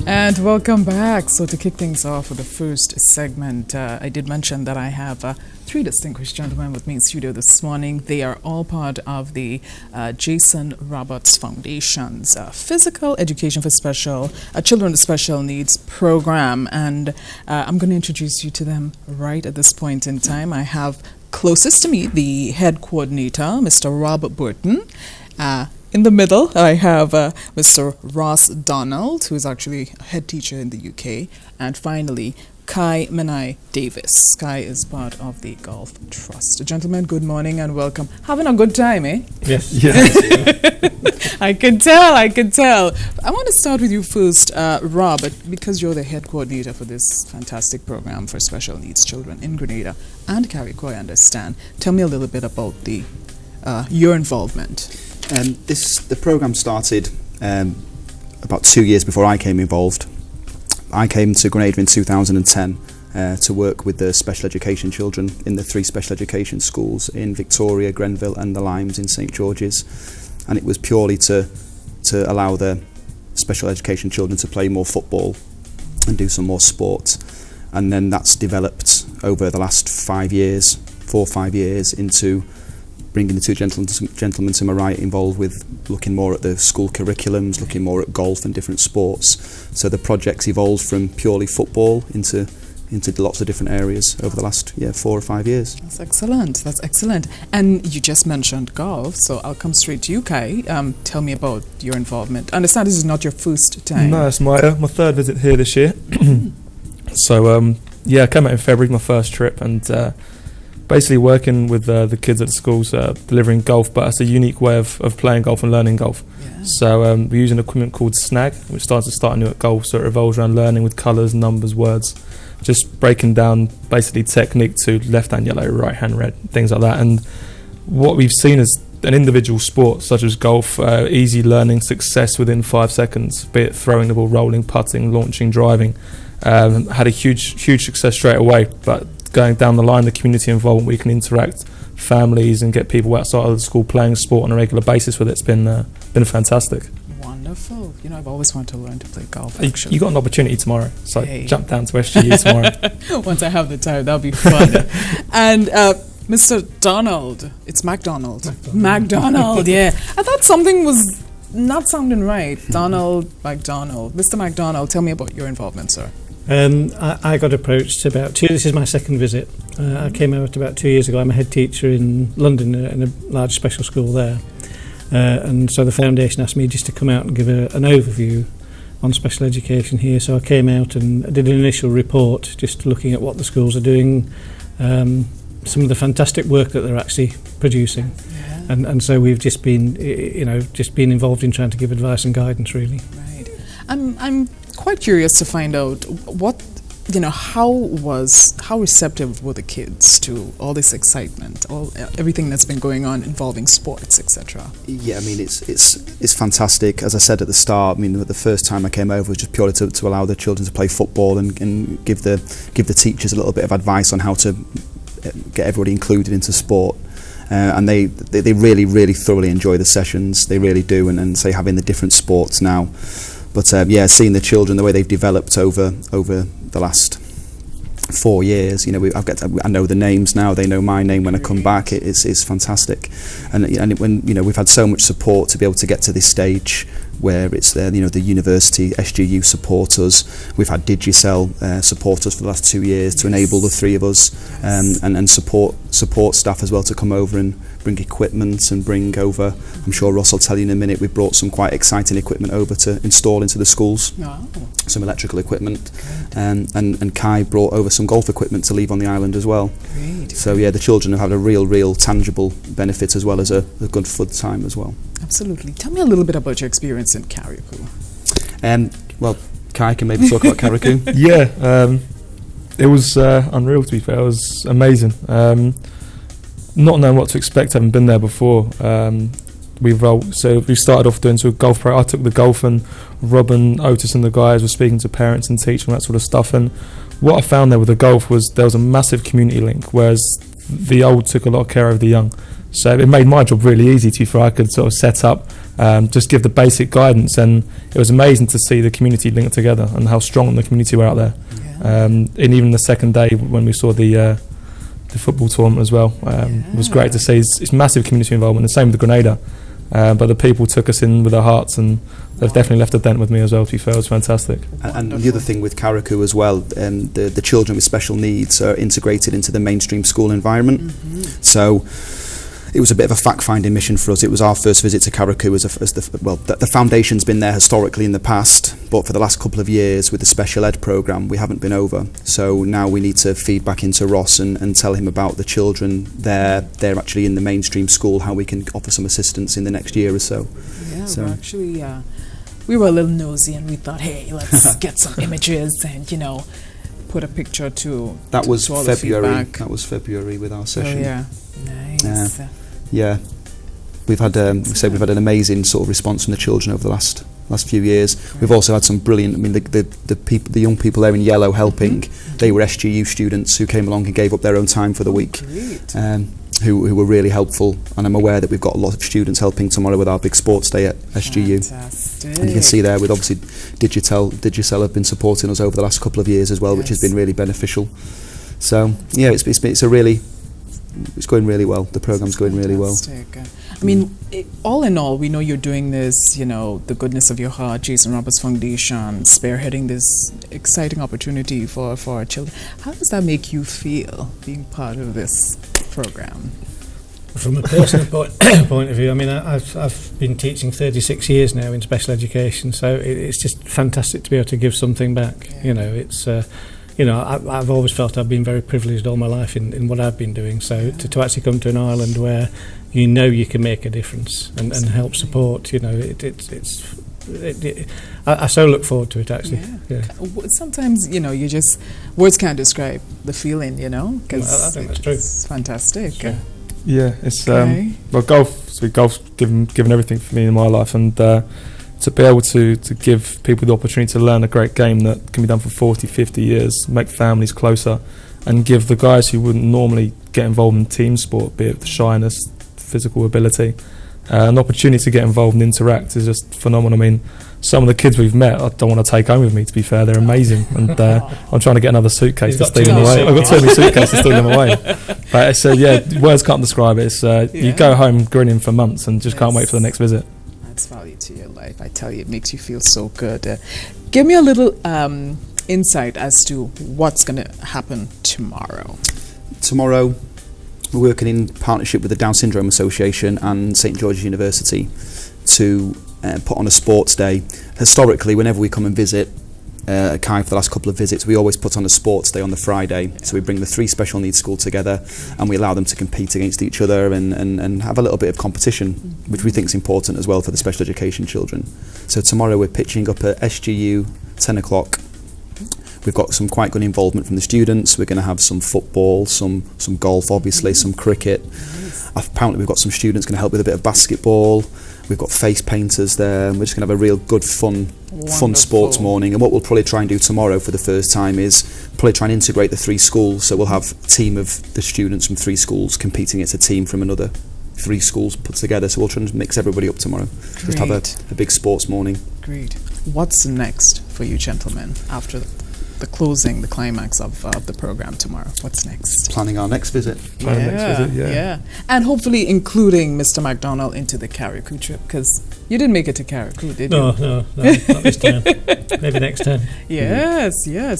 And welcome back. So to kick things off with the first segment, I did mention that I have three distinguished gentlemen with me in studio this morning. They are all part of the Jason Roberts Foundation's Physical Education for Children with Special Needs program. And I'm going to introduce you to them right at this point in time. I have closest to me the head coordinator, Mr. Rob Burton. In the middle, I have Mr. Ross Donald, who is actually a head teacher in the UK. And finally, Kai Menai Davis. Kai is part of the Golf Trust. Gentlemen, good morning and welcome. Having a good time, eh? Yes. Yes. I can tell. I want to start with you first, Rob, because you're the head coordinator for this fantastic program for special needs children in Grenada and Carriacou, I understand. Tell me a little bit about your involvement. The program started about 2 years before I came involved. I came to Grenada in 2010 to work with the special education children in the 3 special education schools in Victoria, Grenville and the Limes in St George's, and it was purely to allow the special education children to play more football and do some more sport. And then that's developed over the last 4 or 5 years into bringing the two gentlemen to my right involved with looking more at the school curriculums, looking more at golf and different sports. So the project's evolved from purely football into lots of different areas over the last 4 or 5 years. That's excellent. And you just mentioned golf, so I'll come straight to you, Kai. Tell me about your involvement. I understand this is not your first time. No, it's my third visit here this year. So I came out in February, my first trip, and basically working with the kids at the schools, delivering golf, but it's a unique way of playing golf and learning golf. Yeah. So we're using equipment called Snag, which starts new at golf, so it revolves around learning with colours, numbers, words, just breaking down basically technique to left hand yellow, right hand red, things like that. And what we've seen is an individual sport such as golf, easy learning success within 5 seconds, be it throwing the ball, rolling, putting, launching, driving, had a huge success straight away. But going down the line, the community involvement, we can interact families and get people outside of the school playing sport on a regular basis with it. It's been fantastic. Wonderful. I've always wanted to learn to play golf. You got an opportunity tomorrow, so jump down to SGU tomorrow. Once I have the time, that'll be fun. And Mr. Donald, it's MacDonald, yeah. I thought something was not sounding right. Donald MacDonald. Mr. MacDonald, tell me about your involvement, sir. I got approached this is my second visit. I came out about 2 years ago. I'm a head teacher in London in a large special school there. And so the foundation asked me just to come out and give an overview on special education here. So I came out and I did an initial report just looking at what the schools are doing, some of the fantastic work that they're actually producing. Yeah. And so we've just been, involved in trying to give advice and guidance, really. Right. I'm quite curious to find out how receptive were the kids to all this excitement, everything that's been going on involving sports, etc. Yeah, I mean it's fantastic. As I said at the start, I mean the first time I came over was just purely to allow the children to play football and give the teachers a little bit of advice on how to get everybody included into sport. And they really thoroughly enjoy the sessions. They really do, and say having the different sports now. But seeing the children, the way they've developed over the last 4 years, I know the names now. They know my name when I come back. It's fantastic, and when we've had so much support to be able to get to this stage where it's there. The university, SGU support us. We've had Digicel support us for the last 2 years to enable the 3 of us, and support staff as well to come over and bring equipment and bring over. I'm sure Ross will tell you in a minute. We've brought some quite exciting equipment over to install into the schools. Oh. Some electrical equipment, and Kai brought over some golf equipment to leave on the island as well. Great. So the children have had a real tangible benefit as well as a good fun time as well. Absolutely. Tell me a little bit about your experience in Carriacou. Well, Kai can maybe talk about Carriacou. Yeah, it was unreal, to be fair. It was amazing. Not knowing what to expect, having been there before. We started off doing sort of golf pro. I took the golf, and Rob and Otis and the guys were speaking to parents and teaching that sort of stuff. And what I found there with the golf was there was a massive community link, whereas the old took a lot of care of the young. So it made my job really easy. I could sort of set up, just give the basic guidance. And it was amazing to see the community linked together and how strong the community were out there. Yeah. And even the second day when we saw the football tournament as well, it was great to see. It's massive community involvement. The same with the Grenada. But the people took us in with their hearts, and they've definitely left a dent with me as well, to be fair. It was fantastic. And the other thing with Carriacou as well, the children with special needs are integrated into the mainstream school environment. So it was a bit of a fact-finding mission for us. It was our first visit to Carriacou the foundation's been there historically in the past, but for the last couple of years with the special ed programme, we haven't been over. So now we need to feed back into Ross and tell him about the children there. They're actually in the mainstream school, how we can offer some assistance in the next year or so. Yeah, So- we're actually, we were a little nosy and we thought, hey, let's get some images and, put a picture to That was to all the February. feedback. That was February with our Oh, session. yeah. Nice. Yeah, we've had we've had an amazing sort of response from the children over the last few years. We've also had some brilliant. I mean, the young people there in yellow helping. They were SGU students who came along and gave up their own time for the week. Great. Who were really helpful. And I'm aware that we've got a lot of students helping tomorrow with our big sports day at SGU. Fantastic. And you can see there with obviously Digicel have been supporting us over the last couple of years as well, which has Yes. been really beneficial. So yeah, it's going really well. The programme's going really well. Fantastic. I mean, all in all, we know you're doing this, the goodness of your heart, Jason Roberts Foundation, spearheading this exciting opportunity for our children. How does that make you feel, being part of this program? From a personal point of view, I mean, I've been teaching 36 years now in special education, so it's just fantastic to be able to give something back. Yeah. I've always felt I've been very privileged all my life in what I've been doing. So to actually come to an island where you can make a difference and help support, I so look forward to it actually. Yeah. Sometimes, you just, words can't describe the feeling, because I think that's true. it's fantastic. Sure. Yeah, it's Okay. golf's given everything for me in my life, and to be able to give people the opportunity to learn a great game that can be done for 40, 50 years, make families closer, and give the guys who wouldn't normally get involved in team sport, be it the shyness, physical ability, an opportunity to get involved and interact is just phenomenal. I mean, some of the kids we've met I don't want to take home with me, to be fair. They're amazing, and I'm trying to get another suitcase to steal them away. I've got too many suitcases to steal them away. But it's words can't describe it. It's you go home grinning for months and just can't wait for the next visit. Adds value to your life. I tell you, it makes you feel so good. Give me a little insight as to what's going to happen tomorrow. Tomorrow, we're working in partnership with the Down Syndrome Association and St George's University to put on a sports day. Historically, whenever we come and visit Kai for the last couple of visits, we always put on a sports day on the Friday. So we bring the 3 special needs schools together and we allow them to compete against each other and have a little bit of competition, which we think is important as well for the special education children. So tomorrow we're pitching up at SGU, 10 o'clock. We've got some quite good involvement from the students. We're going to have some football, some golf, obviously, some cricket. Apparently we've got some students going to help with a bit of basketball. We've got face painters there, and we're just going to have a real good, fun sports morning. And what we'll probably try and do tomorrow for the first time is probably try and integrate the 3 schools. So we'll have a team of the students from 3 schools competing against a team from another 3 schools put together. So we'll try and mix everybody up tomorrow. Great. Just have a big sports morning. Great. What's next for you gentlemen after the closing, the climax of the program tomorrow? What's next? Planning our next visit. Planning next visit, yeah. And hopefully including Mr. McDonald into the Carriacou trip, because you didn't make it to Carriacou, did you? No, not this time. Maybe next time. Yes. I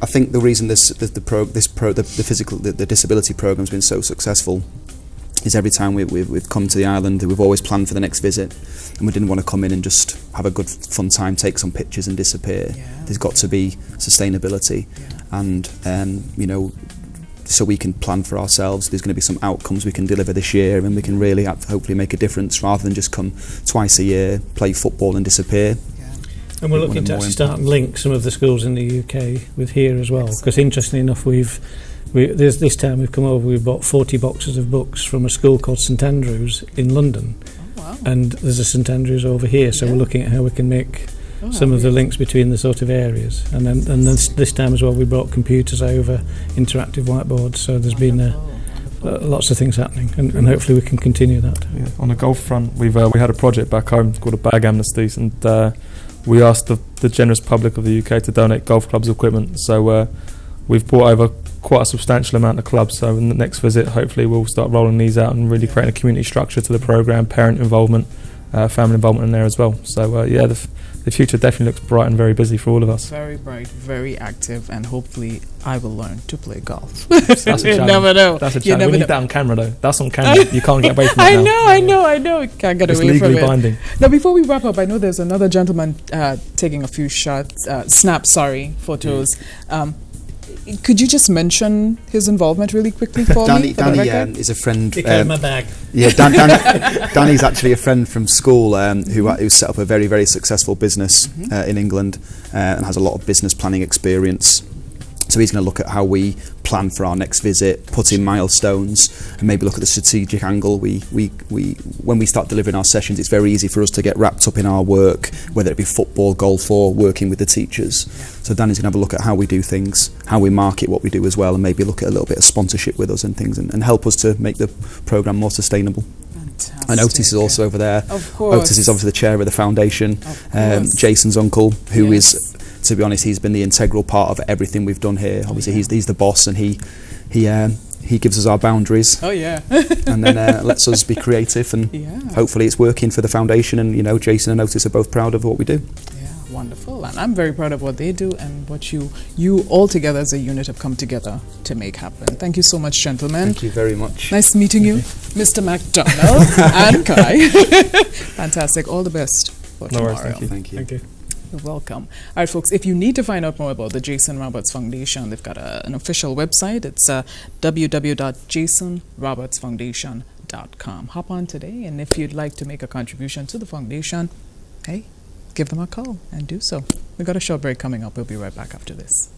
think the reason the disability program's been so successful is every time we've come to the island, we've always planned for the next visit, and we didn't want to come in and just have a good fun time, take some pictures and disappear. Yeah. There's got to be sustainability, and so we can plan for ourselves. There's going to be some outcomes we can deliver this year, and we can really hopefully make a difference rather than just come twice a year, play football and disappear. And we're looking to actually start and link some of the schools in the UK with here as well, because interestingly enough this time we've come over, we've bought 40 boxes of books from a school called St Andrews in London. Oh, wow. And there's a St Andrews over here, so we're looking at how we can make some of the links between the sort of areas. And then this time as well we brought computers over, interactive whiteboards, so there's been lots of things happening, and hopefully we can continue that. Yeah. On the golf front, we had a project back home called a bag amnesties, and we asked the generous public of the UK to donate golf clubs equipment. So we've brought over quite a substantial amount of clubs. So in the next visit, hopefully we'll start rolling these out and really creating a community structure to the programme, parent involvement, family involvement in there as well. So yeah, the future definitely looks bright and very busy for all of us. Very bright, very active, and hopefully I will learn to play golf. That's a challenge. You never know. That's a You challenge. never We need know. that on camera though. That's on camera. You can't get away from it now. I know. Can't get It's away from legally it. binding. Now, before we wrap up, I know there's another gentleman taking a few photos. Could you just mention his involvement really quickly for me? Danny is a friend. Pick out my bag. Yeah, Danny's actually a friend from school who set up a very, very successful business in England and has a lot of business planning experience. So he's going to look at how we plan for our next visit, put in milestones, and maybe look at the strategic angle. When we start delivering our sessions, it's very easy for us to get wrapped up in our work, whether it be football, golf, or working with the teachers. So Danny's going to have a look at how we do things, how we market what we do as well, and maybe look at a little bit of sponsorship with us and things, and help us to make the programme more sustainable. Fantastic. And Otis is also over there. Of course. Otis is obviously the chair of the foundation. Of course. Jason's uncle, who Yes. is, to be honest, he's been the integral part of everything we've done here. Obviously, he's the boss, and he gives us our boundaries, Oh, yeah. and then lets us be creative, and Yeah. hopefully it's working for the foundation. And Jason and Otis are both proud of what we do. Yeah, wonderful. And I'm very proud of what they do and what you all together as a unit have come together to make happen. Thank you so much, gentlemen. Thank you very much. Nice meeting you, Mr. McDonald and Kai. Fantastic. All the best for No tomorrow. worries, thank you. Thank you. Thank you. You're welcome. All right, folks, if you need to find out more about the Jason Roberts Foundation, they've got an official website. It's www.jasonrobertsfoundation.com. Hop on today, and if you'd like to make a contribution to the foundation, hey, give them a call and do so. We've got a short break coming up. We'll be right back after this.